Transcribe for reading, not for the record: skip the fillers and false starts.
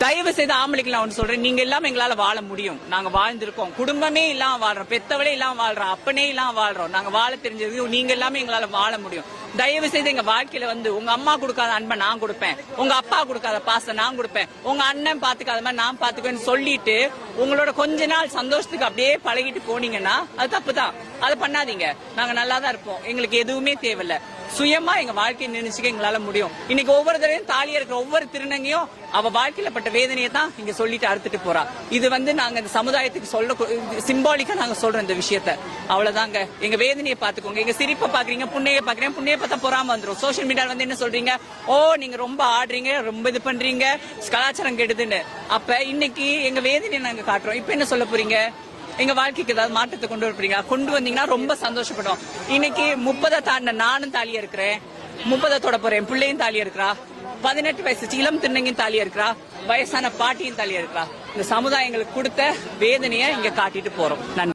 தயவு செய்து ஆம்பளைக்கு நான் ஒன்று சொல்றேன், நீங்க இல்லாம எங்களால வாழ முடியும். நாங்க வாழ்ந்திருக்கோம், குடும்பமே இல்லாம வாழ்றோம், பெத்தவளே இல்லாம வாழ்றோம், அப்பனே இல்லாம வாழ்றோம். நாங்க வாழ தெரிஞ்சது நீங்க எல்லாமே எங்களால வாழ முடியும். தயவு செய்து எங்க வாழ்க்கையில வந்து உங்க அம்மா கொடுக்காத அன்பை நான் கொடுப்பேன், உங்க அப்பா கொடுக்காத பாசம் நான் கொடுப்பேன், உங்க அண்ணன் பாத்துக்காத மாதிரி நான் பாத்துக்குவேன்னு சொல்லிட்டு உங்களோட கொஞ்ச நாள் சந்தோஷத்துக்கு அப்படியே பழகிட்டு போனீங்கன்னா அது தப்புதான். அதை பண்ணாதீங்க. நாங்க நல்லா தான் இருப்போம், எங்களுக்கு எதுவுமே தேவையில்ல. சுயமா எங்க வாழ்க்கையை நினைச்சுக்க எங்களால முடியும். இன்னைக்கு ஒவ்வொரு தடவையும் தாலியா இருக்கிற ஒவ்வொரு திருநங்கையும் அவ வாழ்க்கையில பட்ட வேதனையை தான் இங்க சொல்லிட்டு அறுத்துட்டு போறா. இது வந்து நாங்க இந்த சமுதாயத்துக்கு சொல்ல சிம்பாலிக்கா நாங்க சொல்றோம் இந்த விஷயத்த. அவ்வளவுதாங்க. எங்க வேதனையை பாத்துக்கோங்க. எங்க சிரிப்பை பாக்குறீங்க, புண்ணையை பாக்குறீங்க, புண்ணையை பார்த்தா பொறாம வந்துடும். சோசியல் மீடியால வந்து என்ன சொல்றீங்க, ஓ நீங்க ரொம்ப ஆடுறீங்க, ரொம்ப இது பண்றீங்க, கலாச்சாரம் கெடுதுன்னு. அப்ப இன்னைக்கு எங்க வேதனையை நாங்க காட்டுறோம். இப்ப என்ன சொல்ல போறீங்க? எங்க வாழ்க்கைக்கு ஏதாவது மாற்றத்தை கொண்டு வரீங்க? கொண்டு வந்தீங்கன்னா ரொம்ப சந்தோஷப்படும். இன்னைக்கு 30 தாண்டின நானும் தாலியா இருக்கிறேன், 30 தொட போறேன், பிள்ளையும் தாலியா இருக்கிறா, 18 வயசு இளம் திருநங்கையும் தாலியா இருக்கிறா, வயசான பாட்டியும் தாலியா இருக்கிறா. இந்த சமுதாயங்களுக்கு கொடுத்த வேதனையை இங்க காட்டிட்டு போறோம். நன்றி.